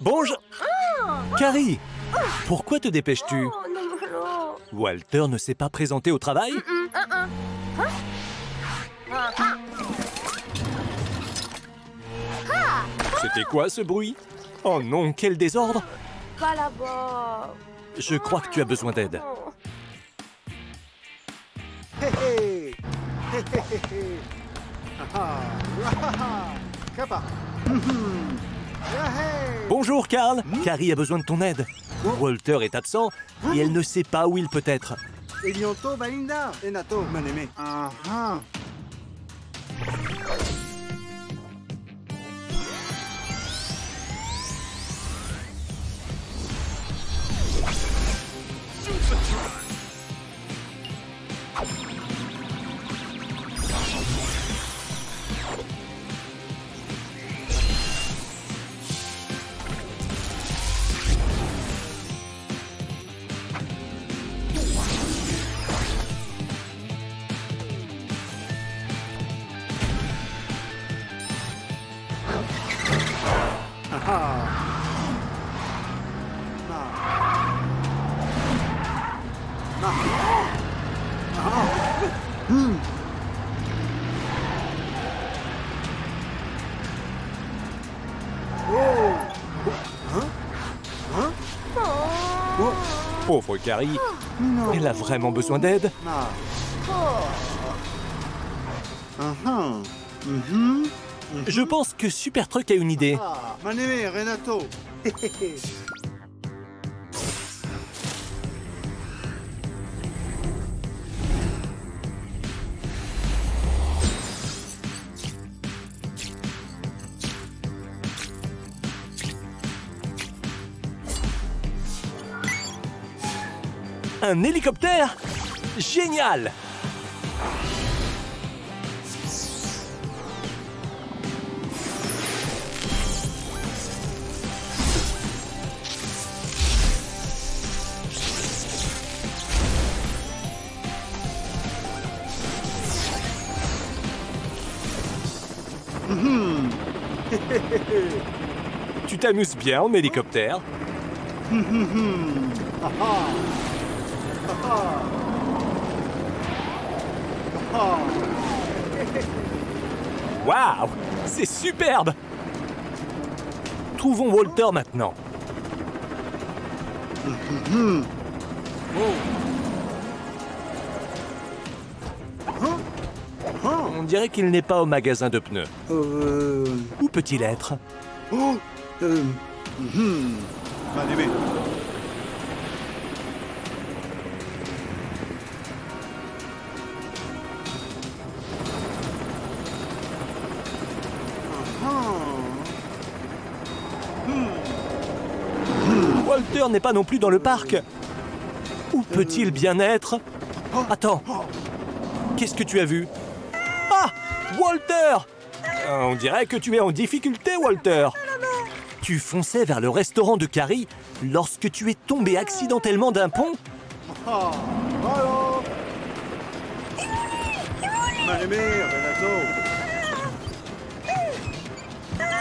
Bonjour. Carrie, pourquoi te dépêches-tu? Walter ne s'est pas présenté au travail? C'était quoi ce bruit? Oh non, quel désordre! Pas là-bas. Je crois que tu as besoin d'aide. Bonjour, Carl. Carrie a besoin de ton aide. Walter est absent et elle ne sait pas où il peut être. Pauvre Carrie, elle a vraiment besoin d'aide. Je pense que Super Truck a une idée. Un hélicoptère? Génial! Tu t'amuses bien en hélicoptère? Waouh! C'est superbe! Trouvons Walter maintenant. On dirait qu'il n'est pas au magasin de pneus. Où peut-il être? Walter n'est pas non plus dans le parc. Où peut-il bien être? Attends. Qu'est-ce que tu as vu? Ah! Walter! On dirait que tu es en difficulté, Walter. Tu fonçais vers le restaurant de Carrie lorsque tu es tombé accidentellement d'un pont?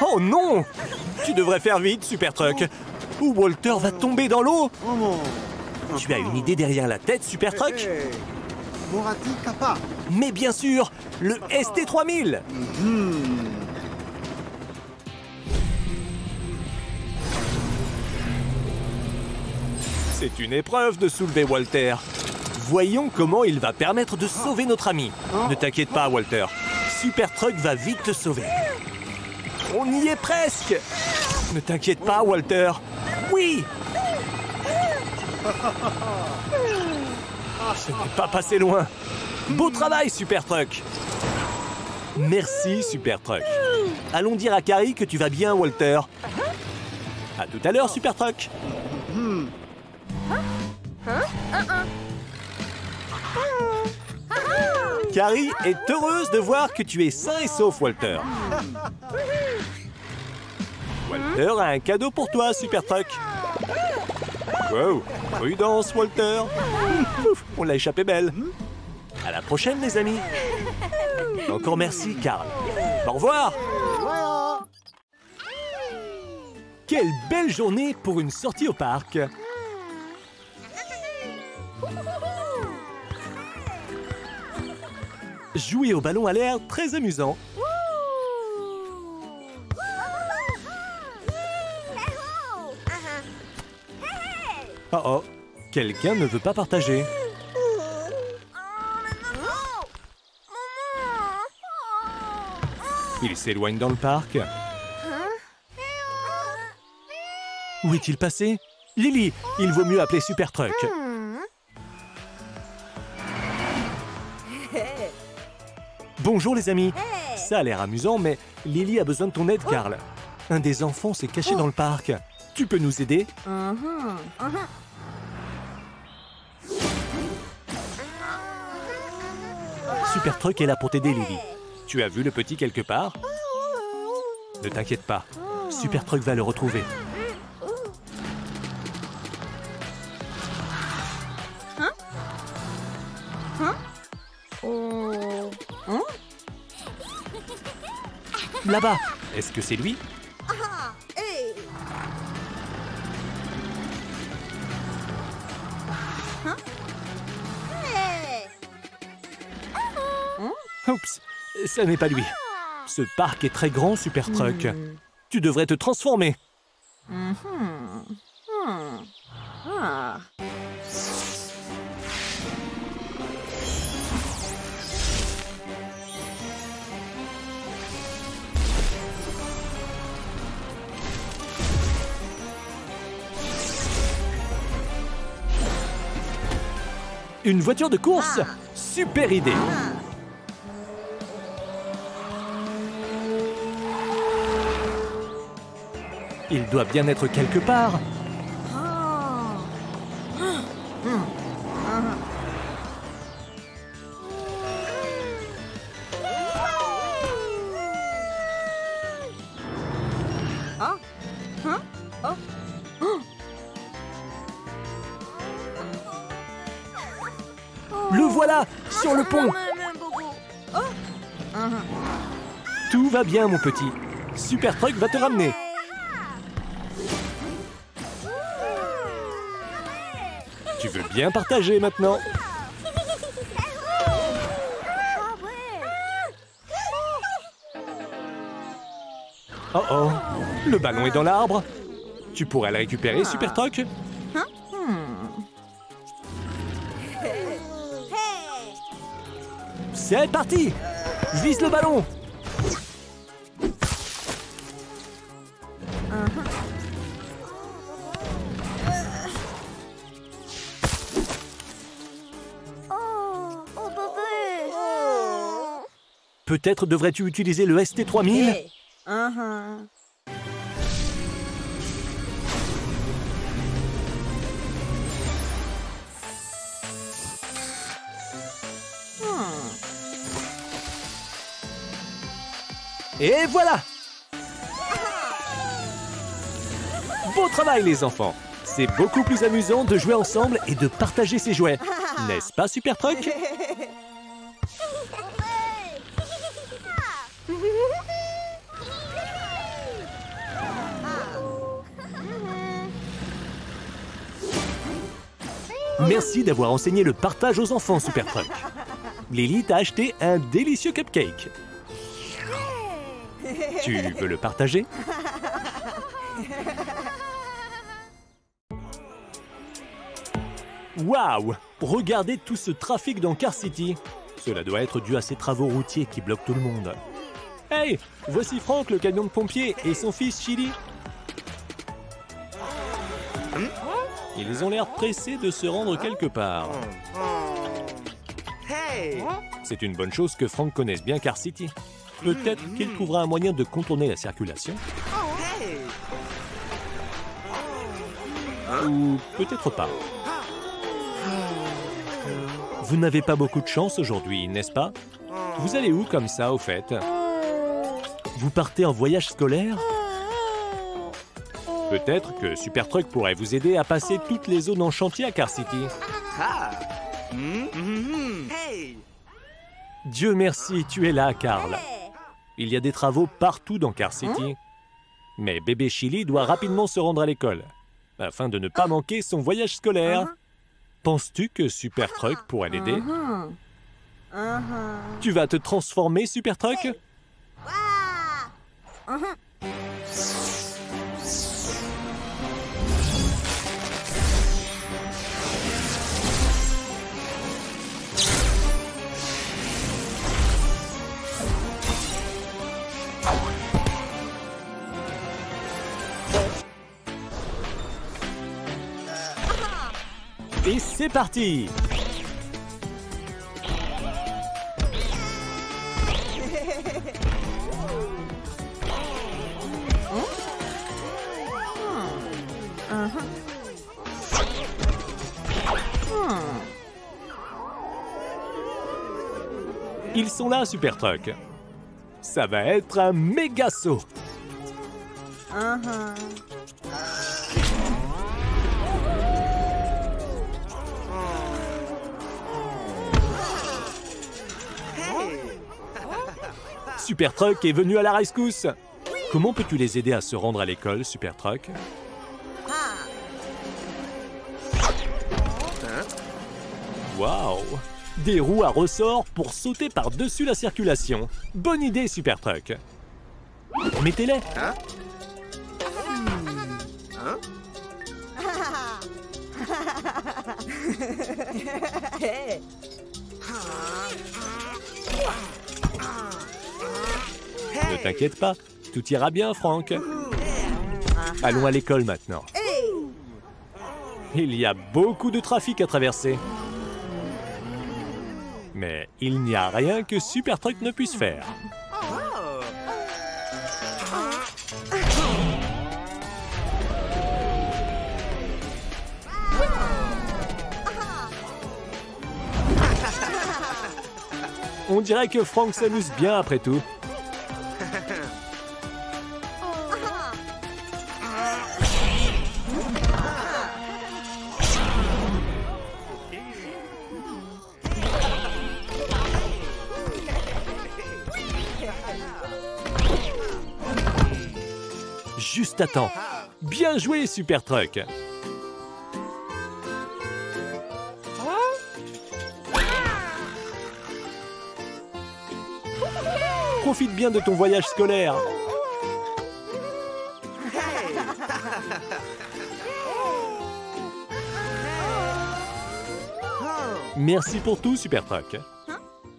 Oh non! Tu devrais faire vite, Super Truck. Ou Walter va tomber dans l'eau. Tu as une idée derrière la tête, Super Truck? Mais bien sûr, le ST3000. C'est une épreuve de soulever Walter. Voyons comment il va permettre de sauver notre ami. Ne t'inquiète pas, Walter. Super Truck va vite te sauver. On y est presque. Ne t'inquiète pas, Walter. Oui! Ce n'est pas passé loin. Beau travail, Super Truck. Merci, Super Truck. Allons dire à Carrie que tu vas bien, Walter. À tout à l'heure, Super Truck. Carrie est heureuse de voir que tu es sain et sauf, Walter. Walter a un cadeau pour toi, Super Truck. Wow, prudence, Walter. Ouf, on l'a échappé belle. À la prochaine, les amis. Encore merci, Carl. Au revoir. Quelle belle journée pour une sortie au parc. Jouer au ballon a l'air très amusant. Oh oh, quelqu'un ne veut pas partager. Il s'éloigne dans le parc. Où est-il passé? Lily, il vaut mieux appeler Super Truck. Bonjour les amis. Ça a l'air amusant, mais Lily a besoin de ton aide, Carl. Un des enfants s'est caché dans le parc. Tu peux nous aider? Super Truck est là pour t'aider, Lily. Tu as vu le petit quelque part? Ne t'inquiète pas. Super Truck va le retrouver. Là-bas. Est-ce que c'est lui? Oups, ça n'est pas lui. Ce parc est très grand, Super Truck. Tu devrais te transformer. Une voiture de course? Super idée! Il doit bien être quelque part. Le voilà, sur le pont. Tout va bien, mon petit. Super Truck va te ramener. Tu veux bien partager maintenant? Oh oh, le ballon est dans l'arbre. Tu pourrais le récupérer, Super Truck? C'est parti! Vise le ballon! Peut-être devrais-tu utiliser le ST3000? Et voilà! Beau travail, les enfants! C'est beaucoup plus amusant de jouer ensemble et de partager ses jouets. N'est-ce pas, Super Truck? Merci d'avoir enseigné le partage aux enfants, Super Truck. Lily t'a acheté un délicieux cupcake. Tu veux le partager? Waouh! Regardez tout ce trafic dans Car City. Cela doit être dû à ces travaux routiers qui bloquent tout le monde. Hey! Voici Frank, le camion de pompiers, et son fils Chili. Ils ont l'air pressés de se rendre quelque part. C'est une bonne chose que Frank connaisse bien Car City. Peut-être qu'il trouvera un moyen de contourner la circulation. Ou peut-être pas. Vous n'avez pas beaucoup de chance aujourd'hui, n'est-ce pas? Vous allez où comme ça, au fait? Vous partez en voyage scolaire? Peut-être que Super Truck pourrait vous aider à passer toutes les zones en chantier à Car City. Dieu merci, tu es là, Carl. Il y a des travaux partout dans Car City. Mais bébé Chili doit rapidement se rendre à l'école, afin de ne pas manquer son voyage scolaire. Penses-tu que Super Truck pourrait l'aider? Tu vas te transformer, Super Truck? Et c'est parti! Ils sont là, Super Truck. Ça va être un méga saut. Super Truck est venu à la rescousse. Comment peux-tu les aider à se rendre à l'école, Super Truck? Waouh! Des roues à ressort pour sauter par-dessus la circulation. Bonne idée, Super Truck. Mettez-les. Ne t'inquiète pas, tout ira bien, Franck. Allons à l'école maintenant. Il y a beaucoup de trafic à traverser. Mais il n'y a rien que Super Truck ne puisse faire. On dirait que Franck s'amuse bien après tout. Juste à temps. Bien joué, Super Truck. Profite bien de ton voyage scolaire. Merci pour tout, Super Truck.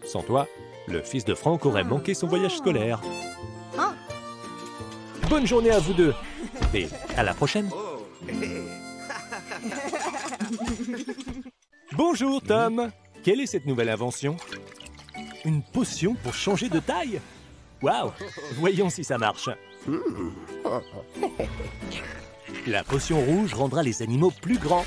Sans toi, le fils de Franck aurait manqué son voyage scolaire. Bonne journée à vous deux. Et à la prochaine. Bonjour, Tom. Quelle est cette nouvelle invention? Une potion pour changer de taille? Waouh! Voyons si ça marche. La potion rouge rendra les animaux plus grands.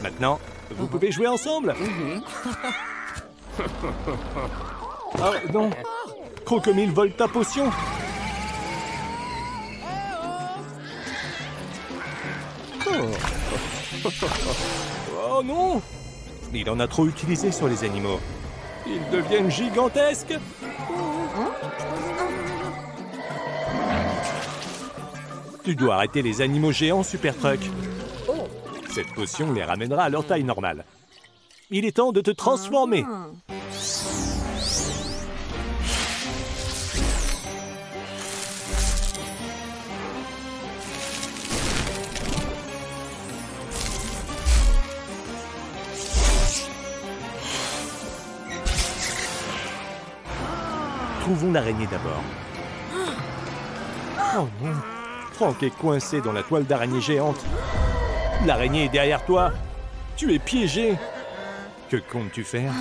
Maintenant, vous pouvez jouer ensemble. Oh non! Crocomile vole ta potion! Oh non! Il en a trop utilisé sur les animaux. Ils deviennent gigantesques! Tu dois arrêter les animaux géants, Super Truck. Cette potion les ramènera à leur taille normale. Il est temps de te transformer. Trouvons l'araignée d'abord. Oh non! Franck est coincé dans la toile d'araignée géante. L'araignée est derrière toi. Tu es piégé. Que comptes-tu faire?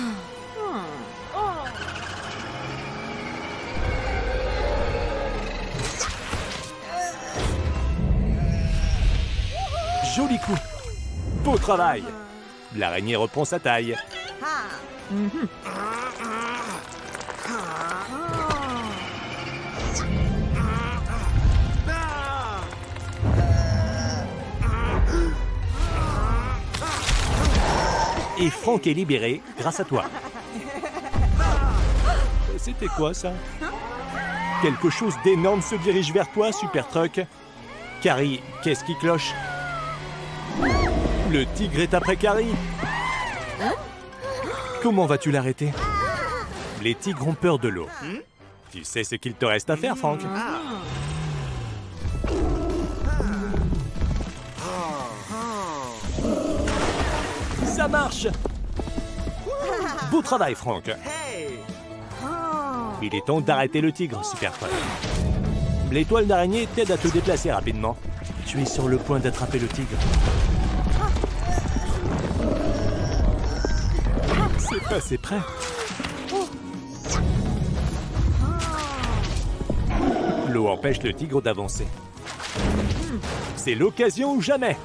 Joli coup. Beau travail. L'araignée reprend sa taille. Et Frank est libéré grâce à toi. C'était quoi ça? Quelque chose d'énorme se dirige vers toi, Super Truck. Carrie, qu'est-ce qui cloche? Le tigre est après Carrie. Comment vas-tu l'arrêter? Les tigres ont peur de l'eau. Tu sais ce qu'il te reste à faire, Frank? Ça marche! Beau travail, Frank. Il est temps d'arrêter le tigre, Super Truck. L'étoile d'araignée t'aide à te déplacer rapidement. Tu es sur le point d'attraper le tigre. C'est passé près. L'eau empêche le tigre d'avancer. C'est l'occasion ou jamais.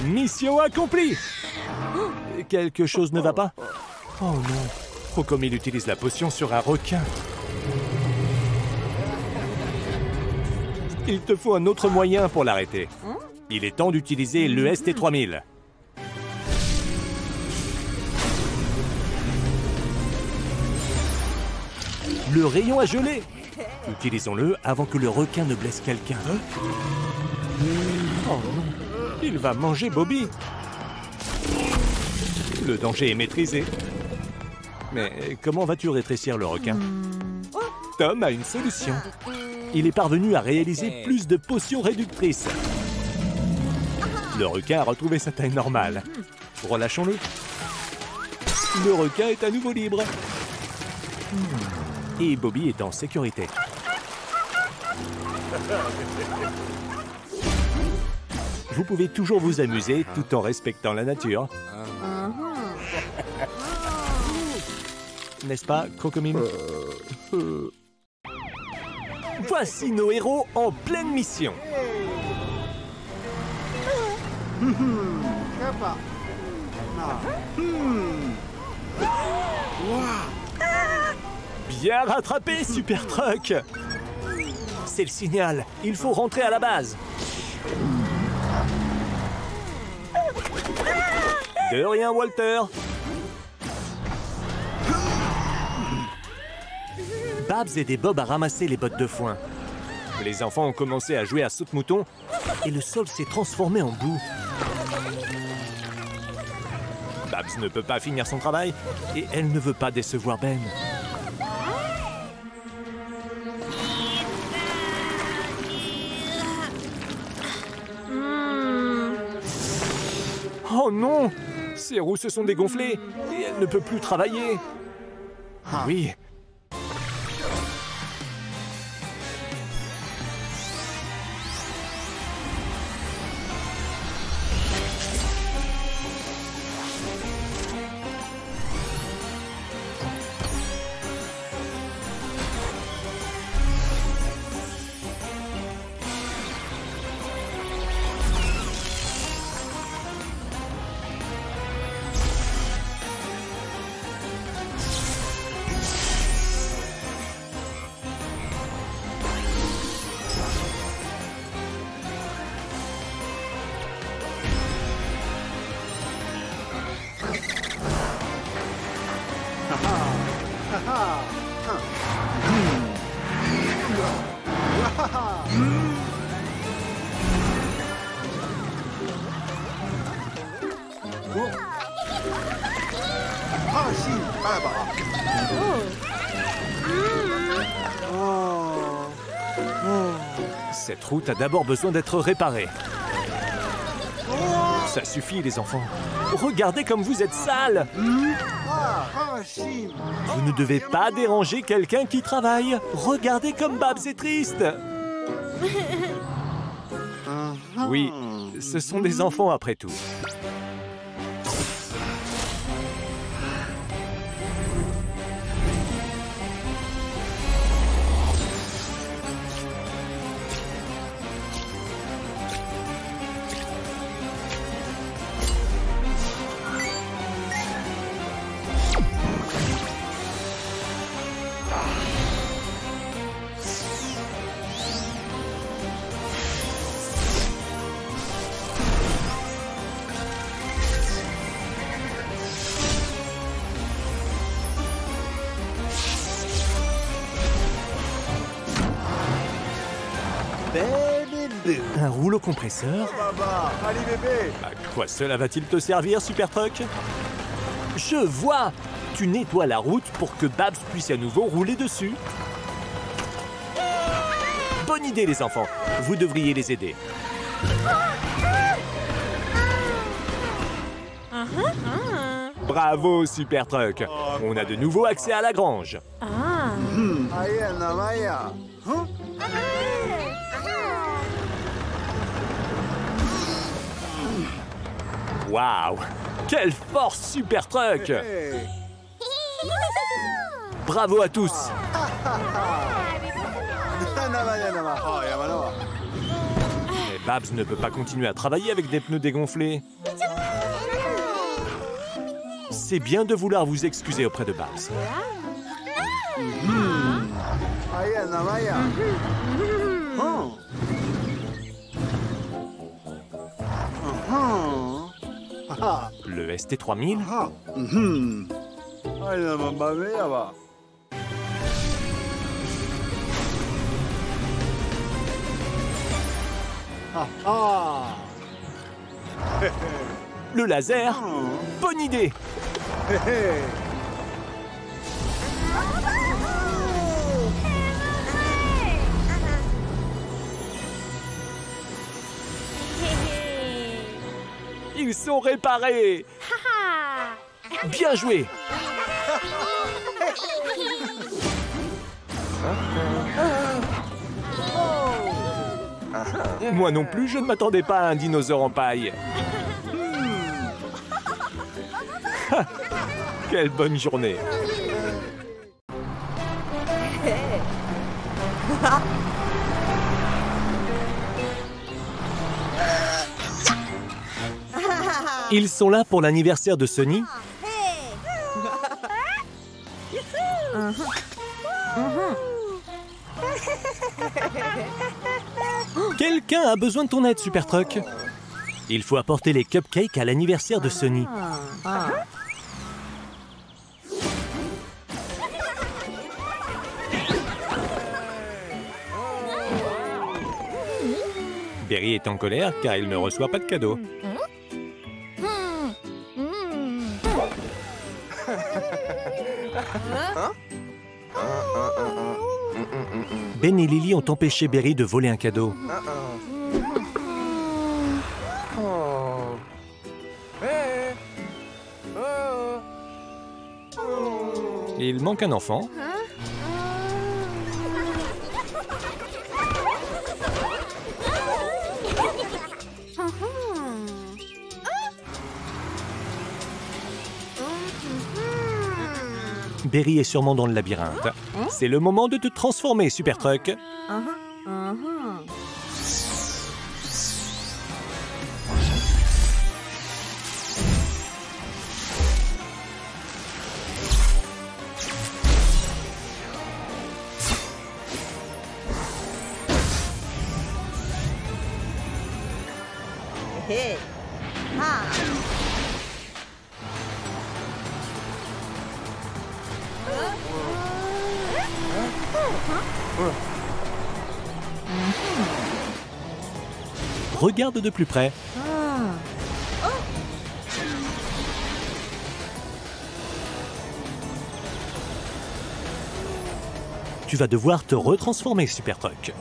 Mission accomplie. Quelque chose ne va pas? Oh non. Oh, comme il utilise la potion sur un requin. Il te faut un autre moyen pour l'arrêter. Il est temps d'utiliser le ST3000. Le rayon a gelé. Utilisons-le avant que le requin ne blesse quelqu'un. Oh non, il va manger Bobby. Le danger est maîtrisé. Mais comment vas-tu rétrécir le requin? Tom a une solution. Il est parvenu à réaliser plus de potions réductrices. Le requin a retrouvé sa taille normale. Relâchons-le. Le requin est à nouveau libre. Et Bobby est en sécurité. Vous pouvez toujours vous amuser tout en respectant la nature. N'est-ce pas, Crocomile? Voici nos héros en pleine mission. Bien rattrapé, Super Truck. C'est le signal. Il faut rentrer à la base. De rien, Walter. Babs aidait Bob à ramasser les bottes de foin. Les enfants ont commencé à jouer à saute-mouton et le sol s'est transformé en boue. Babs ne peut pas finir son travail et elle ne veut pas décevoir Ben. Oh non! Ses roues se sont dégonflées et elle ne peut plus travailler. Oui. Cette route a d'abord besoin d'être réparée. Ça suffit, les enfants. Regardez comme vous êtes sales. Vous ne devez pas déranger quelqu'un qui travaille. Regardez comme Babs est triste. Oui, ce sont des enfants après tout. Baby boo. Un rouleau compresseur? Baba, allez bébé. À quoi cela va-t-il te servir, Super Truck? Je vois! Tu nettoies la route pour que Babs puisse à nouveau rouler dessus. Bonne idée, les enfants. Vous devriez les aider. Bravo, Super Truck. On a de nouveau accès à la grange. Aya namaya. Hein? Waouh! Quelle force, Super Truck! Hey. Bravo à tous! Namaya nama. Oh, yamanawa. Mais Babs ne peut pas continuer à travailler avec des pneus dégonflés. C'est bien de vouloir vous excuser auprès de Babs. Aya namaya. Hein? Ah. Le ST3000? Ah. Aya namame yaba. Ah ah. Le laser? Bonne idée! Hey, hey. Ils sont réparés! Bien joué! Moi non plus, je ne m'attendais pas à un dinosaure en paille. Quelle bonne journée! Ils sont là pour l'anniversaire de Sunny. Quelqu'un a besoin de ton aide, Super Truck. Il faut apporter les cupcakes à l'anniversaire de Sunny. Berry est en colère car il ne reçoit pas de cadeau. Ben et Lily ont empêché Berry de voler un cadeau. Il manque un enfant. Berry est sûrement dans le labyrinthe. C'est le moment de te transformer, Super Truck. Hey. Ha. Regarde de plus près. Tu vas devoir te retransformer, Super Truck.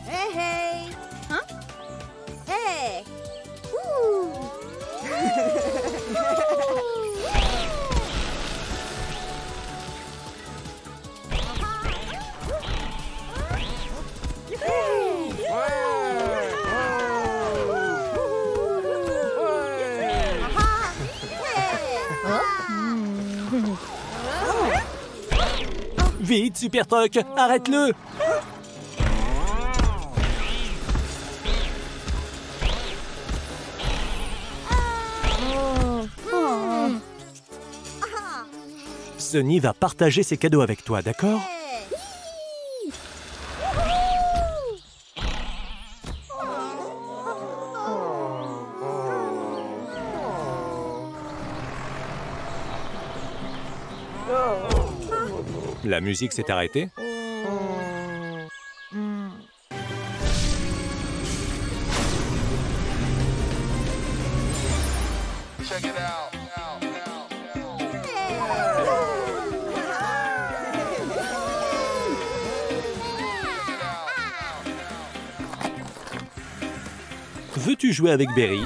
Hey, hey. Huh? Hey. Woo. Vite, Super Truck, arrête-le! Sunny va partager ses cadeaux avec toi, d'accord? Hey. La musique s'est arrêtée. Veux-tu jouer avec Berry?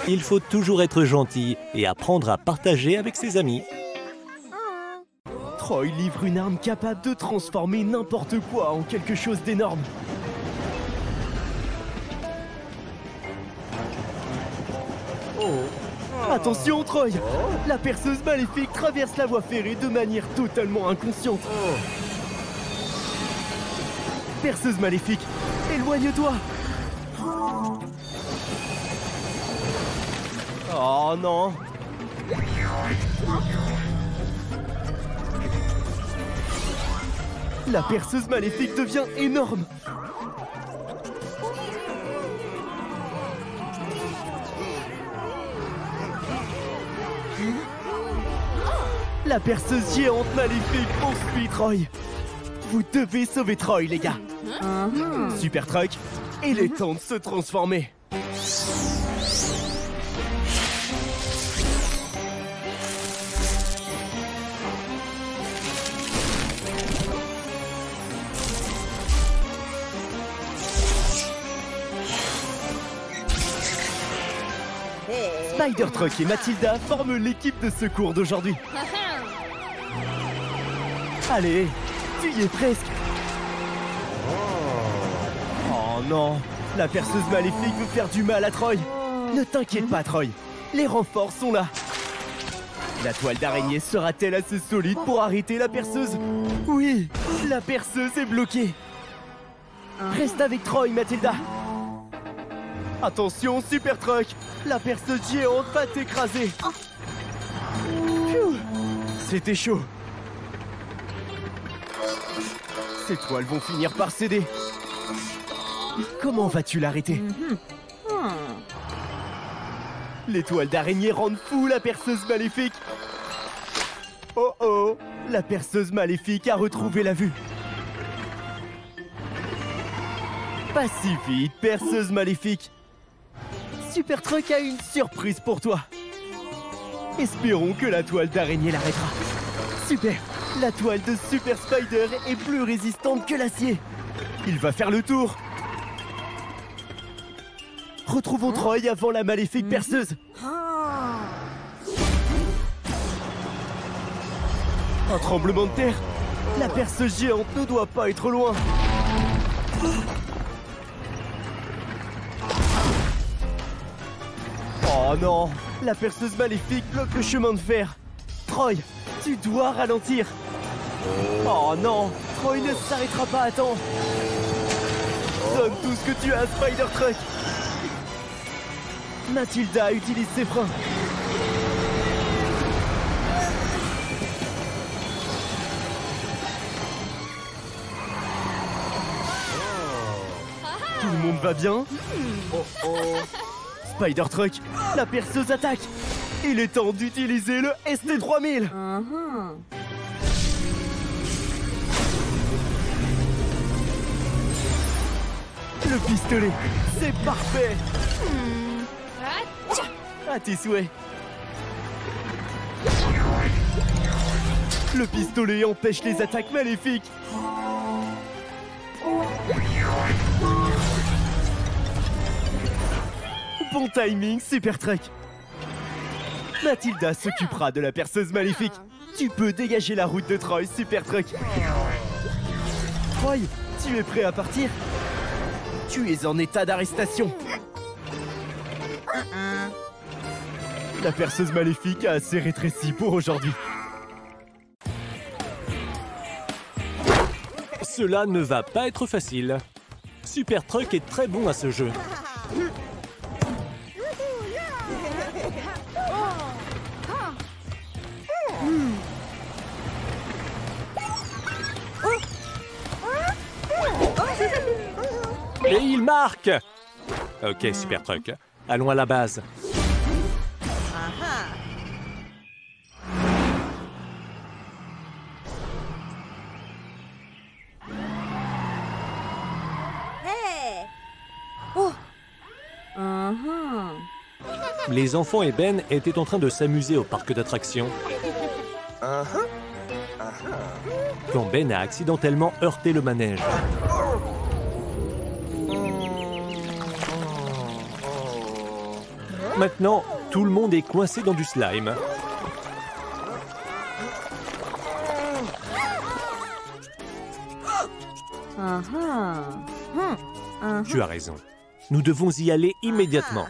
Il faut toujours être gentil et apprendre à partager avec ses amis. Troy livre une arme capable de transformer n'importe quoi en quelque chose d'énorme. Attention, Troy! La perceuse maléfique traverse la voie ferrée de manière totalement inconsciente. Perceuse maléfique, éloigne-toi! Oh non! La perceuse maléfique devient énorme! La perceuse géante maléfique poursuit Troy. Vous devez sauver Troy, les gars. Super Truck, il est temps de se transformer. Spider Truck et Mathilda forment l'équipe de secours d'aujourd'hui. Allez, tu y es presque. Oh non, la perceuse maléfique veut faire du mal à Troy. Ne t'inquiète pas, Troy, les renforts sont là. La toile d'araignée sera-t-elle assez solide pour arrêter la perceuse? Oui, la perceuse est bloquée. Reste avec Troy, Mathilda. Attention, Super Truck, la perceuse géante va t'écraser. C'était chaud. Ces toiles vont finir par céder. Comment vas-tu l'arrêter? Les toiles d'araignée rendent fou la perceuse maléfique. Oh oh, la perceuse maléfique a retrouvé la vue. Pas si vite, perceuse maléfique. Super Truck a une surprise pour toi. Espérons que la toile d'araignée l'arrêtera. Super! La toile de Super Spider est plus résistante que l'acier. Il va faire le tour. Retrouvons Troy avant la maléfique perceuse. Un tremblement de terre. La perceuse géante ne doit pas être loin. Oh non, la perceuse maléfique bloque le chemin de fer. Troy, tu dois ralentir. Oh non, Troy ne s'arrêtera pas à temps. Donne tout ce que tu as, Spider Truck. Mathilda utilise ses freins. Tout le monde va bien? Spider Truck, la perceuse attaque. Il est temps d'utiliser le ST3000. Le pistolet, c'est parfait. À tes souhaits. Le pistolet empêche les attaques maléfiques. Bon timing, Super Truck. Mathilda s'occupera de la perceuse maléfique. Tu peux dégager la route de Troy, Super Truck. Troy, tu es prêt à partir? Tu es en état d'arrestation. La perceuse maléfique a assez rétréci pour aujourd'hui. Cela ne va pas être facile. Super Truck est très bon à ce jeu. Et il marque! Ok, Super Truck. Allons à la base. Les enfants et Ben étaient en train de s'amuser au parc d'attractions. Quand Ben a accidentellement heurté le manège. Maintenant, tout le monde est coincé dans du slime. Tu as raison. Nous devons y aller immédiatement.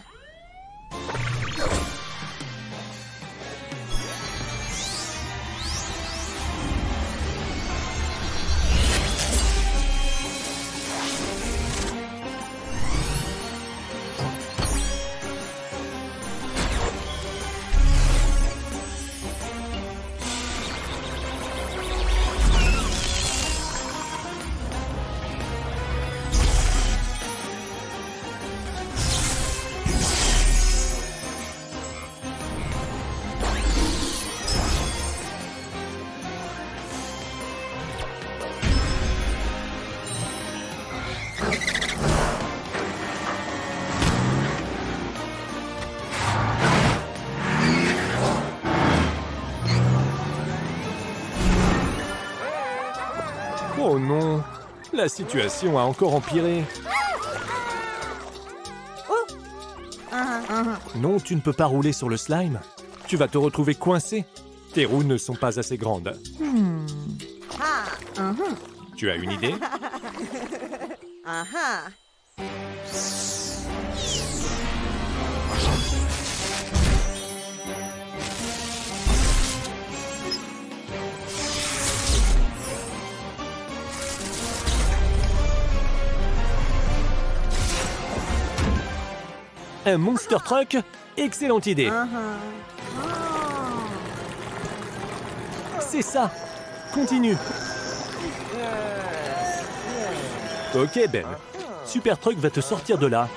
Oh non, la situation a encore empiré. Non, tu ne peux pas rouler sur le slime. Tu vas te retrouver coincé. Tes roues ne sont pas assez grandes. Tu as une idée? Un Monster Truck? Excellente idée. C'est ça. Continue. Ok, Ben. Super Truck va te sortir de là.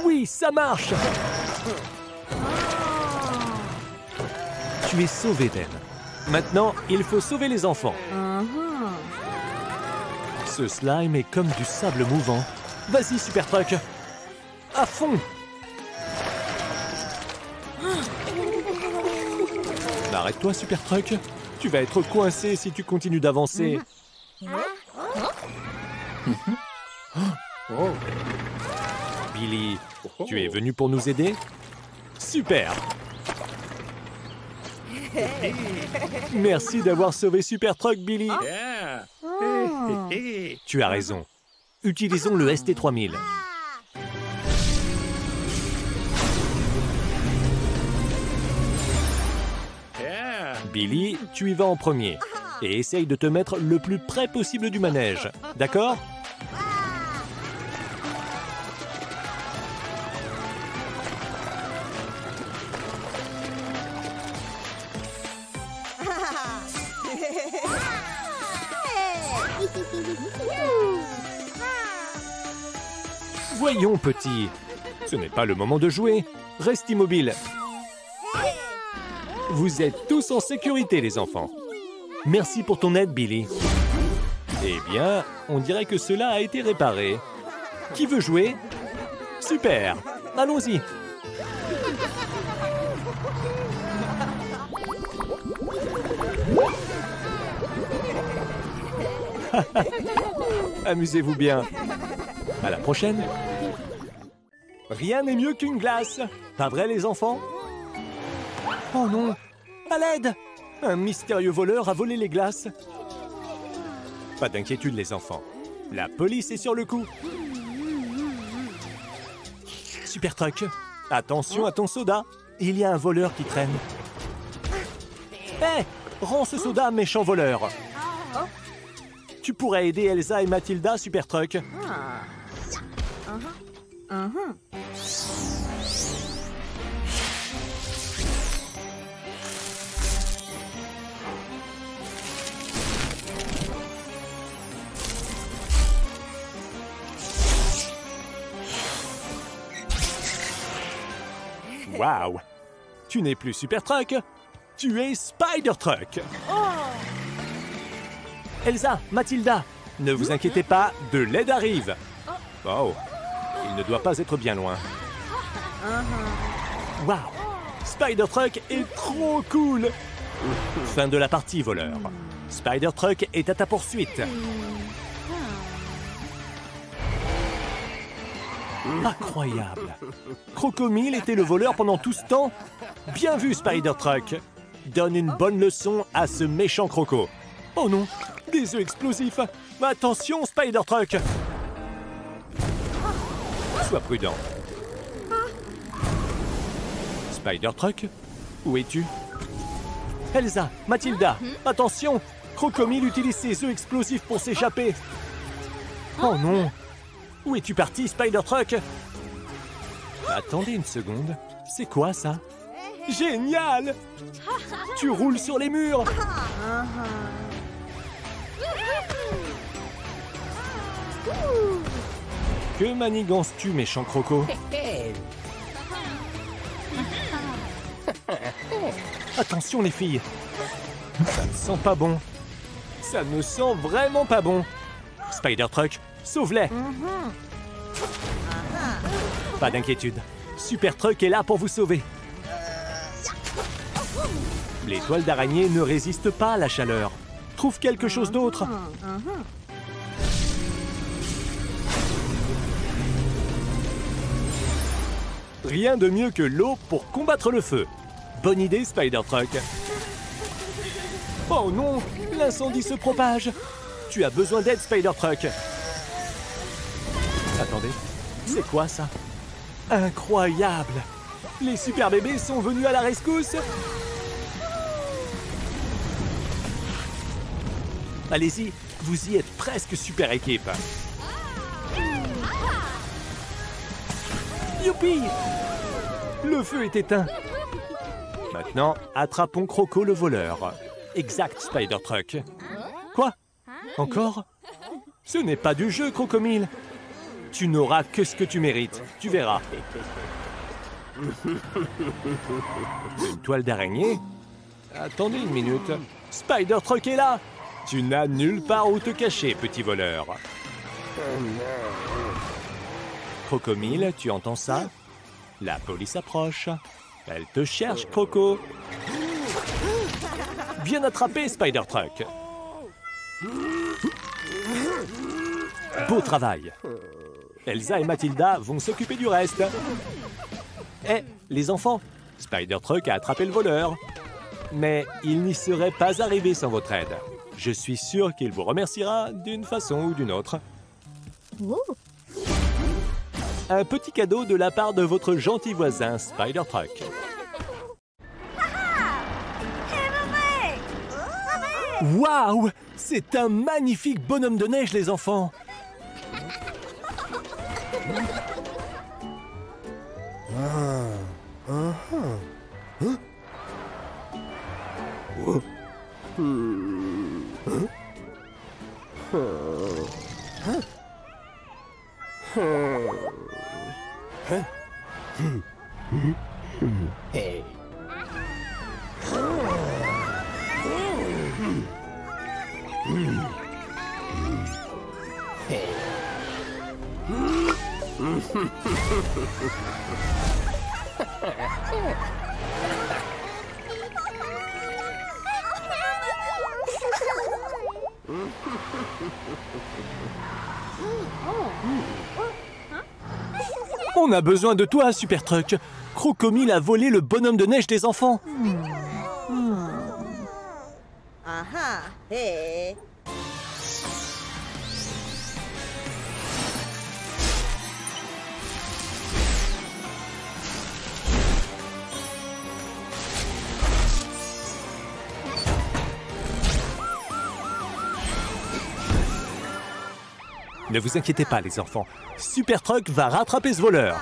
Oui, ça marche. Tu es sauvé, Ben. Maintenant, il faut sauver les enfants. Ce slime est comme du sable mouvant. Vas-y, Super Truck. À fond. Arrête-toi, Super Truck. Tu vas être coincé si tu continues d'avancer. Billy, tu es venu pour nous aider? Super. Merci d'avoir sauvé Super Truck, Billy. Tu as raison. Utilisons le ST3000. Billy, tu y vas en premier. Et essaye de te mettre le plus près possible du manège. D'accord? Voyons, petit. Ce n'est pas le moment de jouer. Reste immobile. Vous êtes tous en sécurité, les enfants. Merci pour ton aide, Billy. Eh bien, on dirait que cela a été réparé. Qui veut jouer? Super. Allons-y. Amusez-vous bien. À la prochaine. Rien n'est mieux qu'une glace. Pas vrai, les enfants? Oh non! À l'aide! Un mystérieux voleur a volé les glaces. Pas d'inquiétude, les enfants. La police est sur le coup. Super Truck, attention à ton soda. Il y a un voleur qui traîne. Hé! Rends ce soda, méchant voleur. Tu pourrais aider Elsa et Mathilda, Super Truck. Waouh! Tu n'es plus Super Truck, tu es Spider Truck. Elsa, Mathilda, ne vous inquiétez pas, de l'aide arrive. Oh, il ne doit pas être bien loin. Waouh! Spider Truck est trop cool. Fin de la partie, voleur. Spider Truck est à ta poursuite. Incroyable! Crocomile était le voleur pendant tout ce temps? Bien vu, Spider Truck! Donne une bonne leçon à ce méchant croco. Oh non! Des œufs explosifs! Attention, Spider Truck! Sois prudent. Spider Truck? Où es-tu? Elsa, Mathilda, attention! Crocomile utilise ses œufs explosifs pour s'échapper. Oh non! Où es-tu parti, Spider Truck? Attendez une seconde. C'est quoi, ça? Génial! Tu roules sur les murs! Que manigances-tu, méchant croco? Attention, les filles! Ça ne sent pas bon. Ça ne sent vraiment pas bon. Spider Truck, sauve-les! Pas d'inquiétude. Super Truck est là pour vous sauver. Les toiles d'araignée ne résistent pas à la chaleur. Trouve quelque chose d'autre. Rien de mieux que l'eau pour combattre le feu. Bonne idée, Spider Truck. Oh non, l'incendie se propage. Tu as besoin d'aide, Spider Truck. Attendez, c'est quoi ça? Incroyable! Les super bébés sont venus à la rescousse. Allez-y, vous y êtes presque super équipe. Youpi! Le feu est éteint. Maintenant, attrapons Croco le voleur. Exact, Spider Truck. Quoi? Encore? Ce n'est pas du jeu, Crocomile. Tu n'auras que ce que tu mérites. Tu verras. Une toile d'araignée? Attendez une minute. Spider Truck est là. Tu n'as nulle part où te cacher, petit voleur. Crocomile, tu entends ça? La police approche. Elle te cherche, Croco. Bien attrapé, Spider Truck. Beau travail. Elsa et Mathilda vont s'occuper du reste. Eh, les enfants, Spider Truck a attrapé le voleur. Mais il n'y serait pas arrivé sans votre aide. Je suis sûr qu'il vous remerciera d'une façon ou d'une autre. Un petit cadeau de la part de votre gentil voisin, Spider Truck. Waouh! C'est un magnifique bonhomme de neige, les enfants! On a besoin de toi, Super Truck. Crocomile a volé le bonhomme de neige des enfants. Ne vous inquiétez pas, les enfants. Super Truck va rattraper ce voleur.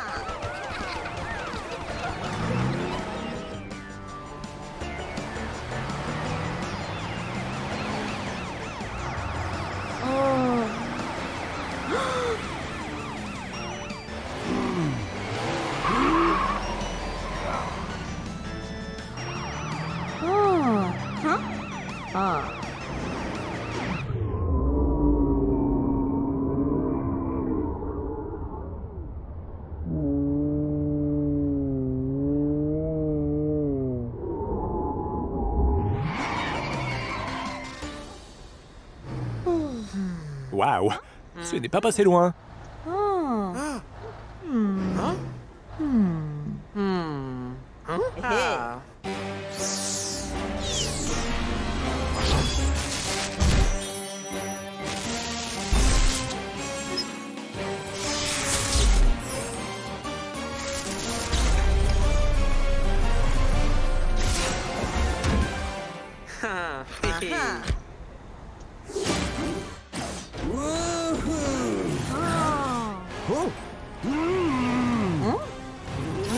Waouh, ce n'est pas passé loin.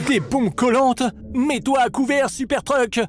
Des bombes collantes? Mets-toi à couvert, Super Truck!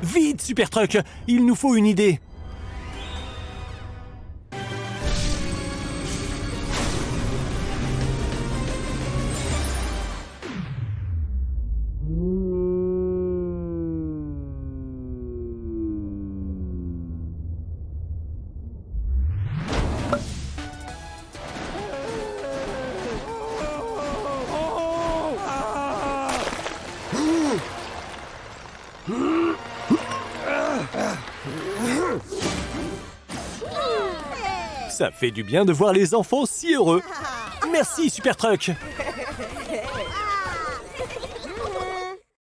Vite, Super Truck! Il nous faut une idée! Ça fait du bien de voir les enfants si heureux. Merci, Super Truck.